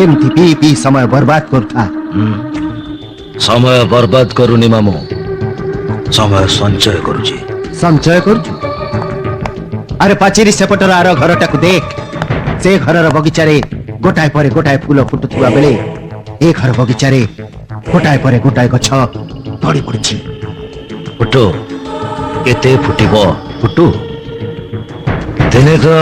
एमती P P समय बर्बाद करता। समय बर्बाद करूनी मामू, समय संचय करुची। संचय करुछु? अरे पाचेरी सेपटर आर घरटाକୁ देख, से घरर बगीचारे गोटाए परे गोटाए फूल फुटुथिबा बेले ए घर बगीचारे गोटाए परे गोटाए गछ धड़ी पड़िछि। फुटू केते फुटिब फुटू, दिने तो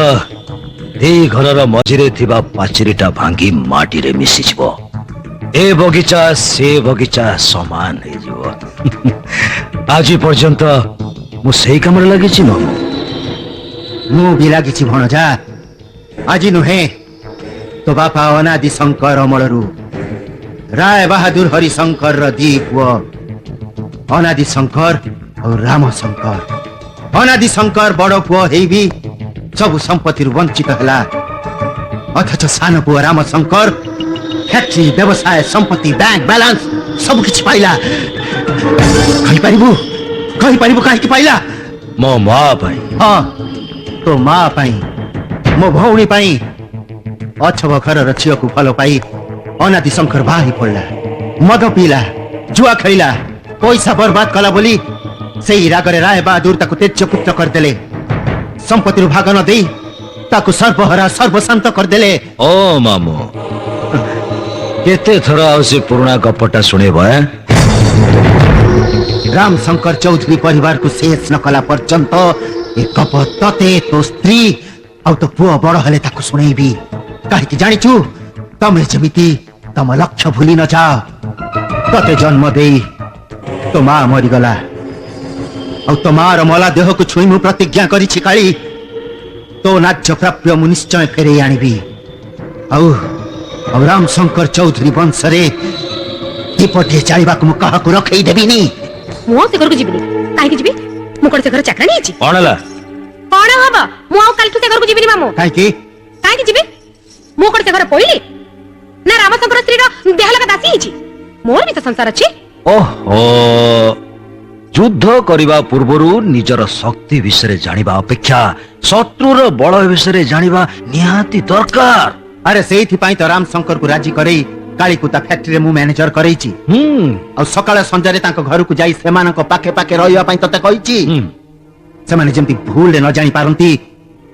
ए घरर मझिरे थिबा पाचेरीटा भांगी माटीरे मिसिଯିब। ए बगीचा से बगीचा समान हो जीव। आज पर्यंत मु सेही कामरे लागिछि मामू। मु भी लागिछि भणजा। आज नुहे तो बापा अनादि शंकर अमलरू राय बहादुर हरिशंकर र दी पुओ अनादि शंकर और राम शंकर। अनादि शंकर बड़ पुओ हेई भी सब संपत्ति वंचित हला, अथच सान पुओ राम शंकर फैक्ट्री व्यवसाय संपत्ति बैंक बैलेंस सब किछ पाइला। कहि परिबु काहे पाइला? मो मां भाई। हाँ तो मां पाई, मो भौणी पाई, अछब घर झील को भल पाई अनादि शंकर बाही पड़ला, मद पीला, जुआ खेला, पैसा बर्बाद कला बोली से रागरे राय बहादुर ताको तेज पुत्र करदेले। संपत्ति भाग न दे ताको सर्वहरा सर्वशांत करदेले। ओ मामू केते थर आउसी पुराना गपटा सुनेब? राम शंकर चौधरी परिवार को शेष न कला पर्यंत एक गप तते तो स्त्री आउ तो पुओ बड़ हले ताको सुनेबी। काहे जानिछु तमे जेमिति तम लक्ष्य भूली न जा। तते जन्म देई तो मां मरिगला, आउ तो मार मला देह को छुई मु प्रतिज्ञा करी छिकाली तो नाच्य प्राप्य मु निश्चय फेरे आनिबी। आउ राम शंकर चौधरी वंश रे दीपटे चालिबा को मु कहा को रखई देबिनी। मो से घर को जीबिनी। काहे कि जीबी? मु कोन से घर चाकरा नहीं छी। कोनला कोन हबा? मु आउ काल से घर को जीबिनी मामू। काहे कि जीबी? मु कोन से घर पइली ना राम शंकर स्त्री रो देह लगा दासी छी। मोर भी तो संसार अछि। ओहो, युद्ध करिबा पूर्वरु निजर शक्ति विषय जानिबा अपेक्षा शत्रुर बळ विषय जानिबा निहाती दरकार। अरे सेठी पाई तो राम शंकर को राजी करई कालीकुता फैक्ट्री रे मु मैनेजर करईची। आ सकाळ संजारे तांको घर को जाई सेमानक पाखे पाखे रहिया पाई तते कहिची। सेमाने जेमती भूल न जानि पारंती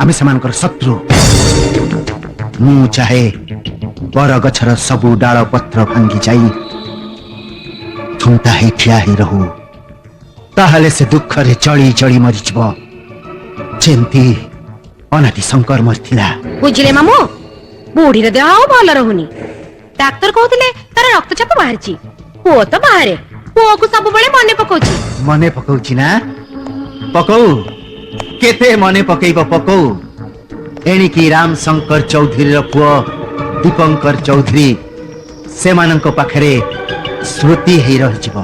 आमे सेमानकर शत्रु। मु चाहे बर गछर सबु डाळ पत्र भांगी जाई थुंता हे ठिया हे रहू, ताहले से दुख रे चली चली मरिजब जेमती अनादि शंकर मरथिला। बुझिले मामू, बूढ़ी रे देह भल रहुनी। डाक्टर कहथिले तार रक्तचाप बाहरची। पुओ तो बाहरे, पुओ को सब बळे मने पकोची। मने पकोची ना? पकौ केते मने पकेइब पकौ। एणिकी राम शंकर चौधरी रो पुओ दीपंकर चौधरी सेमानंक पाखरे स्मृति हेई रहिजिब,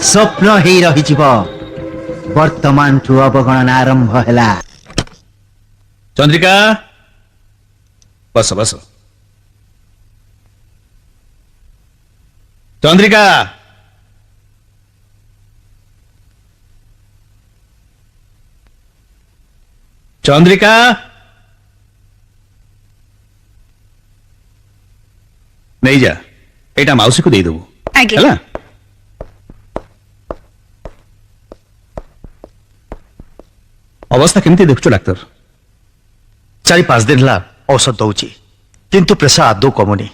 स्वप्न हेई रहिजिब। वर्तमान ठु अवगणना आरंभ हैला। चंद्रिका बस बस। चंद्रिका चंद्रिका नहीं जा, एटा माउसी को दे देबो। हैला अवस्था केमती देखुछ डाक्टर? 4-5 दिन ला औषध दौची किंतु प्रेशर आदौ कमुनी।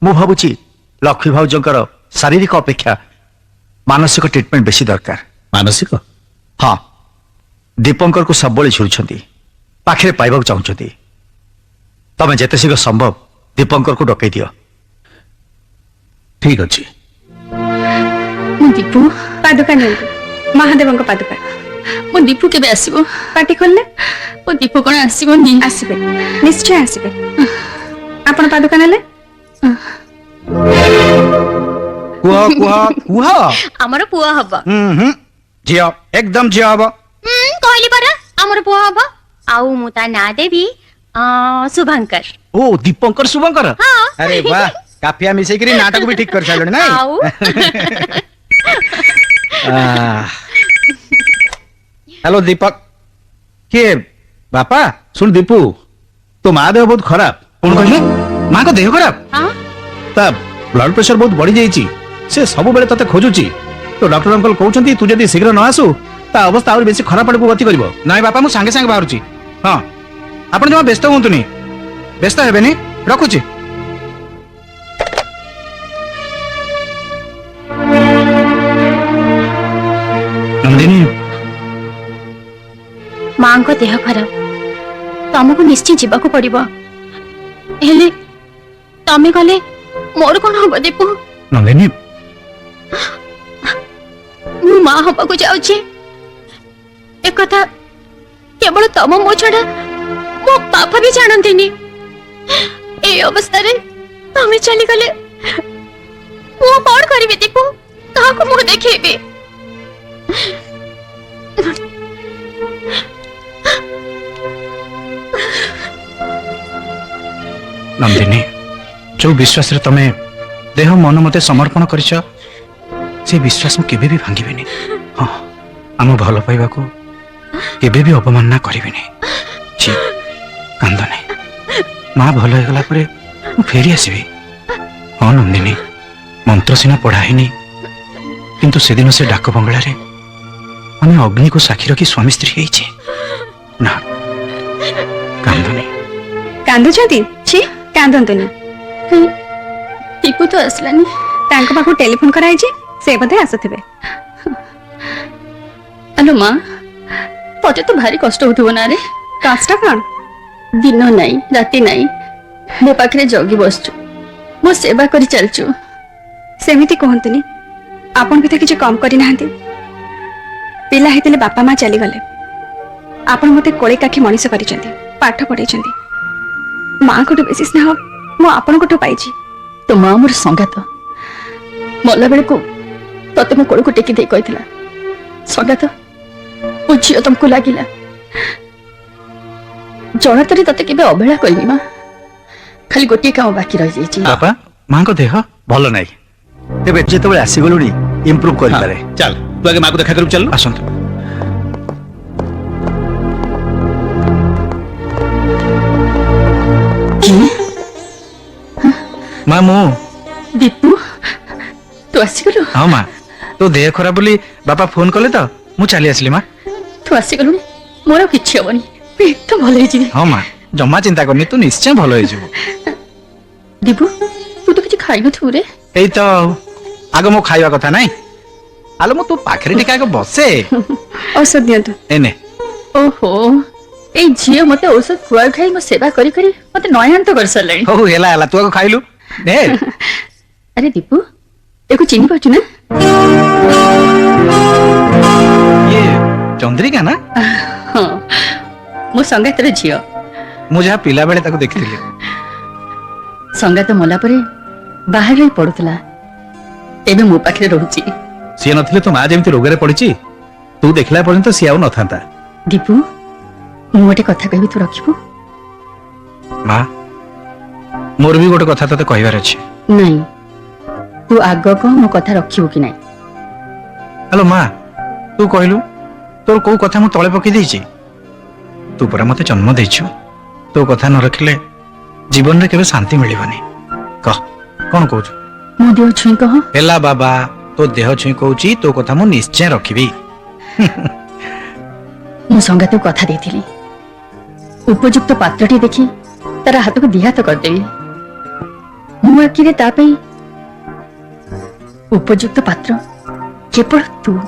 मु भाबुची लक्ष्मी भाउजंकर शारीरिक अपेक्षा मानसिक ट्रीटमेंट बेसी दरकार। मानसिक? हाँ, दीपंकर को सब बळे छुरुछंती, पाखरे पाइबाक चाहुछंती। तमे जेते शीघ्र संभव दीपंकर को डकई दियो। ठीक अछि। मु दीपू पादुका नै महादेवंक पादुका। मु दीपू केबे आसीबो? पार्टी खोलले मु दीपू कोन आसीबो नि? आसीबे, निश्चय आसीबे। आपण पादुका नेले? कुहा कुहा कुहा हमर पुओ हबा। जियो एकदम जियो हबा। कहली परा हमर पुओ हबा। आउ मु ता ना देबी शुभंकर। ओ दीपंकर शुभंकर। हाँ। अरे वाह, काफिया मिसई करी नाटक भी ठीक कर साइलनी नहीं? आउ हेलो दीपक। के बापा सुन दीपू तो माँ देह बहुत खराब। कौन कहले? माँ को देह खराब हाँ ता ब्लड प्रेशर बहुत बढ़ी जाइए से सब बेले तते खोजुची तो डॉक्टर अंकल कहउछंती तू जदी शीघ्र न आसु ता अवस्था और बेसी खराब पड़को गति करिवो नाई बापा मु संगे संगे बाहरुची हां आपण जमा व्यस्त होंतुनी व्यस्त हेबेनी रखुची नंदिनी माँ को देह खराब तुमको निश्चय जीवाक पड़िबो हेले तमे गले मोर कोन हबो दीपू नंदिनी मु माँ हबाकू जाउची एक कथा केवल तम मो छड़ा मो बापा भी जानंतिनी ए अवस्था रे तमे चली गले मु कोन करबे दीपू काको मु देखेबे नंदिनी जो विश्वास रे तमे देह मन मते समर्पण करिछ से विश्वास मु केबे भी भांगिबेनी हां आम भल पाइबा को केबे भी अपमानना करिबेनी छी कांद नहीं माँ भल हो गला परे मु फेरी आसीबी हां नंदिनी मंत्र सिना पढ़ाइनी किंतु से दिन से डाक बंगला रे आम अग्नि को साक्षी रखी स्वामी स्त्री हेइछे ना कांद नहीं कांदुछंती छी कांदंतुनी टीपू तो असलानी तांको पाखु टेलीफोन कराई जे से बधे आसथिबे हेलो माँ पटे तो भारी कष्ट होथुबो ना रे कष्ट कोन दिन नाही राति नाही मो पाखरे जगी बसचु मो सेवा करी चलचु सेमिति कहंतुनी आपन बिते किछ कम करी नाहंती पिला हेतिले बापा माँ चली गले आपन मते कोळे काखी मनिष करिसंती पाठ पढाइसंती माँ को बेसी स्नेह मो आपन को पाइछि तो माँ मोर संगात मल्ला बेले को तते मो कोळ को टेकी दे कहितला संगात ओ झियो तुमको लागिला जणा तरी तते केबे अबहेला कइनी माँ खाली गोटे काम बाकी रहि जाइछि बापा माँ को देह भल नाही तेबे जेतेबेले आसीगलुनी इंप्रूव करि पारे चल तू आगे माँ को देखा करू चल आसंत माँ मु दीपू तू आसीगलु हाँ माँ तो देह खराब बोली बापा फोन कले तो मु चली आसली माँ तू आसीगलु मोर किछि हबनी पेट तो भल हेछि हाँ माँ जम्मा चिंता करनी तू निश्चय भल हो दीपू तू तो किछि खाइ नथु रे एई तो आग मो खाइबा कथा नाही आलो मो तू पाखरे टिका आग बसे औषध दियंतु एने ओहो ए झियो मते औषध खुआ खाई मो सेवा करी करी मते नयांत कर सरलानी हो हेला हेला तू आग खाइलु ने अरे दीपू एको चिनी पाछु ना ये चंद्रिका ना हां मो संगातर झियो मु जहा पिला बेले ताको देखिथिली संगात मला परे बाहर रही पडुतला एबे मो पाखरे रहउची सी नथिले तो माँ जेमती रोगरे पड़िची तू देखला पर्यंत सी आउ नथांता दीपू मु गोटे कथा कहबी तू रखिबू माँ मोर भी गोटे कथा तते कहबार अछि नहीं तू आग को मो कथा रखिबू कि नहीं हेलो माँ तू कहलु तोर को कथा मु तळे पकि देइची तू परा मते जन्म देइछु तो कथा न रखिले जीवन रे केबे शांति मिलिबनी कह कोन कहू मो देह छुई कह हेला बाबा तो देह छुई कहूची तो कथा मु निश्चय रखिबी मु संगात कथा देथिली उपयुक्त पात्रटी देखि तार हाथ को दिहात कर देबी मु आखिरे ता पई उपयुक्त पात्र केवल तू